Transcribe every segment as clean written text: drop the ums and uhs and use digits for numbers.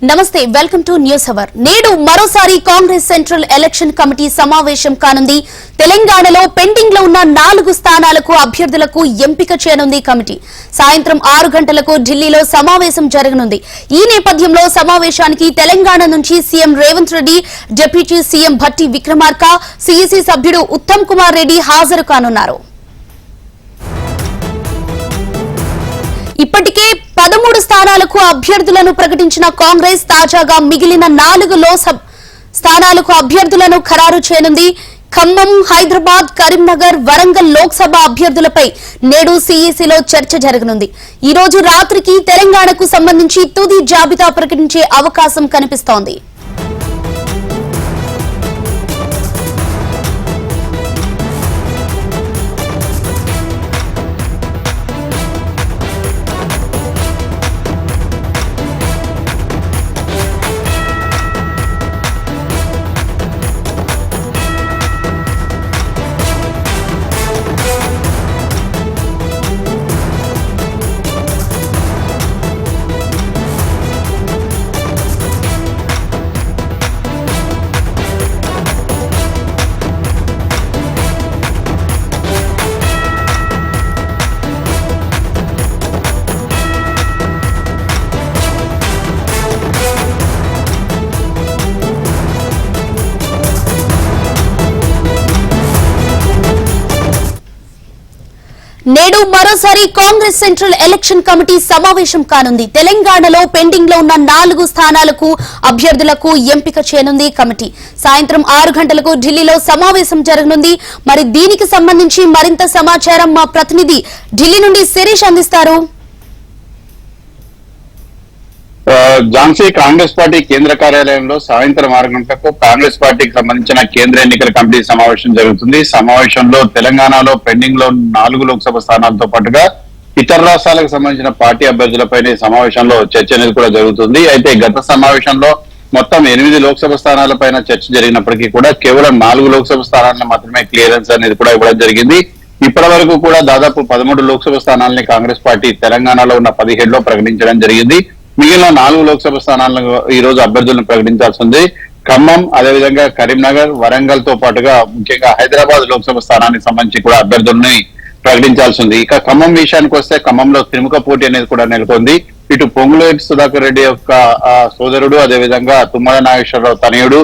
నమస్తే welcome to news hour. నేడు మరోసారి కాంగ్రెస్ సెంట్రల్ ఎలక్షన్ కమిటీ సమావేశం కానుంది. తెలంగాణలో పెండింగ్ లో ఉన్న 4 స్థానాలకు అభ్యర్థులకు ఎంపిక చేయనుంది కమిటీ. సాయంత్రం 6 గంటలకు ఢిల్లీలో సమావేశం జరగనుంది. ఈ నేపథ్యంలో సమావేశానికి తెలంగాణ నుంచి CM Revanth Reddy, deputy CM Bhatti Vikramarka, CEC సభ్యుడు ఉత్తమ్ కుమార్ రెడ్డి హాజరు కానున్నారు. ఇప్పటికే 13 స్థానాలకు అభ్యర్థులను ప్రకటించిన కాంగ్రెస్ తాజాగా మిగిలిన 4 లోక్సభ స్థానాలకు అభ్యర్థులను ఖరారు చేయనుంది. ఖమ్మం, హైదరాబాద్, కరీంనగర్, వరంగల్ లోక్సభ అభ్యర్థులపై నేడు సీఈసీలో చర్చ జరగనుంది. ఈ రోజు రాత్రికి తెలంగాణకు సంబంధించి తుది జాబితా ప్రకటించే అవకాశం కనిపిస్తోంది. నేడు మరోసారి కాంగ్రెస్ సెంట్రల్ ఎలక్షన్ కమిటీ సమావేశం కానుంది. తెలంగాణలో పెండింగ్ లో ఉన్న 4 స్థానాలకు అభ్యర్థులకు ఎంపిక చేయనుంది కమిటీ. సాయంత్రం 6 గంటలకు ఢిల్లీలో సమావేశం జరగనుంది. మరి దీనికి సంబంధించి మరింత సమాచారం మా ప్రతినిధి ఢిల్లీ నుండి శిరీష్ అందిస్తారు. ఝాన్సీ, కాంగ్రెస్ పార్టీ కేంద్ర కార్యాలయంలో సాయంత్రం 6 గంటలకు కాంగ్రెస్ పార్టీకి సంబంధించిన కేంద్ర ఎన్నికల కమిటీ సమావేశం జరుగుతుంది. సమావేశంలో తెలంగాణలో పెండింగ్ లో 4 లోక్సభ స్థానాలతో పాటుగా ఇతర రాష్ట్రాలకు సంబంధించిన పార్టీ అభ్యర్థులపై సమావేశంలో చర్చ అనేది కూడా జరుగుతుంది. అయితే గత సమావేశంలో మొత్తం 8 లోక్సభ స్థానాలపైన చర్చ జరిగినప్పటికీ కూడా కేవలం 4 లోక్సభ స్థానాలను మాత్రమే క్లియరెన్స్ అనేది కూడా ఇవ్వడం జరిగింది. ఇప్పటి వరకు కూడా దాదాపు 13 లోక్సభ స్థానాలని కాంగ్రెస్ పార్టీ తెలంగాణలో ఉన్న 17 లో ప్రకటించడం జరిగింది. మిగిలిన 4 లోక్సభ స్థానాలను ఈ రోజు అభ్యర్థులను ప్రకటించాల్సి ఉంది. ఖమ్మం, అదేవిధంగా కరీంనగర్, వరంగల్ తో పాటుగా ముఖ్యంగా హైదరాబాద్ లోక్సభ స్థానానికి సంబంధించి కూడా అభ్యర్థుల్ని ప్రకటించాల్సి ఉంది. ఇక ఖమ్మం విషయానికి వస్తే ఖమ్మంలో త్రిముఖ పోటీ అనేది కూడా నెలకొంది. ఇటు పొంగులేటి సుధాకర్ రెడ్డి యొక్క సోదరుడు, అదేవిధంగా తుమ్మల నాగేశ్వరరావు తనయుడు,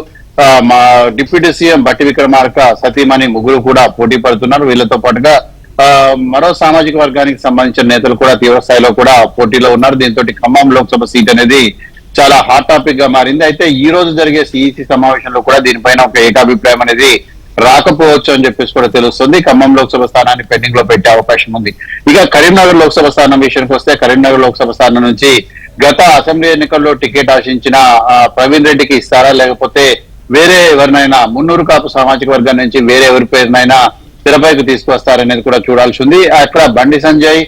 మా డిప్యూటీ సీఎం భట్టి విక్రమార్క సతీమణి ముగ్గురు కూడా పోటీ పడుతున్నారు. వీళ్ళతో పాటుగా మరో సామాజిక వర్గానికి సంబంధించిన నేతలు కూడా తీవ్ర స్థాయిలో కూడా పోటీలో ఉన్నారు. దీంతో ఖమ్మం లోక్సభ సీట్ అనేది చాలా హాట్ టాపిక్ గా మారింది. అయితే ఈ రోజు జరిగే సిఈసి సమావేశంలో కూడా దీనిపైన ఒక ఏకాభిప్రాయం అనేది రాకపోవచ్చు అని చెప్పేసి కూడా తెలుస్తుంది. ఖమ్మం లోక్సభ స్థానాన్ని పెండింగ్ లో పెట్టే అవకాశం ఉంది. ఇక కరీంనగర్ లోక్సభ స్థానం విషయానికి వస్తే కరీంనగర్ లోక్సభ స్థానం నుంచి గత అసెంబ్లీ ఎన్నికల్లో టికెట్ ఆశించిన ప్రవీణ్ రెడ్డికి ఇస్తారా, లేకపోతే వేరే ఎవరినైనా మున్నూరు కాపు సామాజిక వర్గం నుంచి వేరే ఎవరి పేరునైనా తెరపైకి తీసుకొస్తారనేది కూడా చూడాల్సి ఉంది. అక్కడ బండి సంజయ్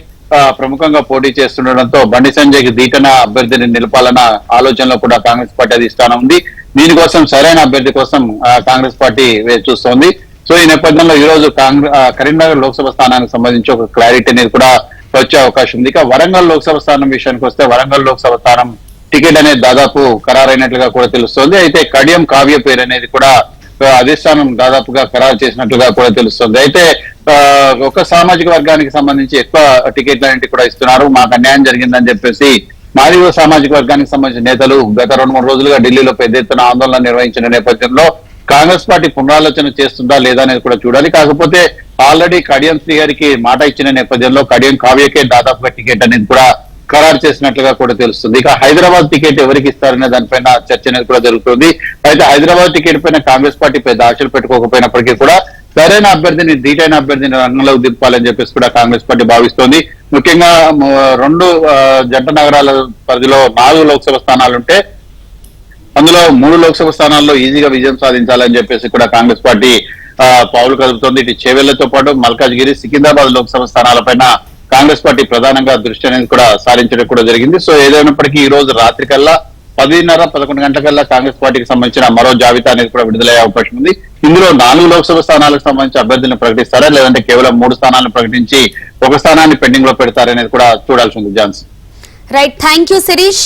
ప్రముఖంగా పోటీ చేస్తుండటంతో బండి సంజయ్ కి ధీటన అభ్యర్థిని నిలపాలన్న ఆలోచనలో కూడా కాంగ్రెస్ పార్టీ అధిష్టానం ఉంది. దీనికోసం సరైన అభ్యర్థి కోసం కాంగ్రెస్ పార్టీ వేచి చూస్తోంది. సో ఈ నేపథ్యంలో ఈ రోజు కరీంనగర్ లోక్సభ స్థానానికి సంబంధించి ఒక క్లారిటీ అనేది కూడా వచ్చే అవకాశం ఉంది. ఇక వరంగల్ లోక్సభ స్థానం విషయానికి వస్తే వరంగల్ లోక్సభ స్థానం టికెట్ అనేది దాదాపు ఖరారైనట్లుగా కూడా తెలుస్తోంది. అయితే కడియం కావ్య పేరు అనేది కూడా అధిష్టానం దాదాపుగా ఖరారు చేసినట్లుగా కూడా తెలుస్తుంది. అయితే ఒక సామాజిక వర్గానికి సంబంధించి ఎక్కువ టికెట్లు అనేవి కూడా ఇస్తున్నారు. మాకు అన్యాయం జరిగిందని చెప్పేసి మాదిగ సామాజిక వర్గానికి సంబంధించిన నేతలు గత 2-3 రోజులుగా ఢిల్లీలో పెద్ద ఎత్తున ఆందోళన నిర్వహించిన నేపథ్యంలో కాంగ్రెస్ పార్టీ పునరాలోచన చేస్తుందా లేదా అనేది కూడా చూడాలి. కాకపోతే ఆల్రెడీ కడియం శ్రీహరికి మాట ఇచ్చిన నేపథ్యంలో కడియం కావ్యకే దాదాపుగా టికెట్ అనేది కూడా ఖరారు చేసినట్లుగా కూడా తెలుస్తుంది. ఇక హైదరాబాద్ టికెట్ ఎవరికి ఇస్తారనే దానిపైన చర్చ అనేది కూడా జరుగుతుంది. అయితే హైదరాబాద్ టికెట్ పైన కాంగ్రెస్ పార్టీ పెద్ద ఆశలు పెట్టుకోకపోయినప్పటికీ కూడా సరైన అభ్యర్థిని, ధీటైన అభ్యర్థిని రంగంలోకి దింపాలని చెప్పేసి కూడా కాంగ్రెస్ పార్టీ భావిస్తోంది. ముఖ్యంగా 2 జంట నగరాల పరిధిలో 4 లోక్సభ స్థానాలుంటే అందులో 3 లోక్సభ స్థానాల్లో ఈజీగా విజయం సాధించాలని చెప్పేసి కూడా కాంగ్రెస్ పార్టీ పావులు కదుపుతోంది. ఇటు చేవెళ్లతో పాటు మల్కాజ్గిరి, సికింద్రాబాద్ లోక్సభ స్థానాలపైన కాంగ్రెస్ పార్టీ ప్రధానంగా దృష్టి అనేది కూడా సారించడం కూడా జరిగింది. సో ఏదైనప్పటికీ ఈ రోజు రాత్రి కల్లా 10:30-11 గంటలకల్లా కాంగ్రెస్ పార్టీకి సంబంధించిన మరో జాబితా అనేది కూడా విడుదలయ్యే అవకాశం ఉంది. ఇందులో 4 లోక్సభ స్థానాలకు సంబంధించి అభ్యర్థులను ప్రకటిస్తారా, లేదంటే కేవలం 3 స్థానాలను ప్రకటించి 1 స్థానాన్ని పెండింగ్ లో పెడతారనేది కూడా చూడాల్సి ఉంది. Jhansi. Right, thank you Sirish.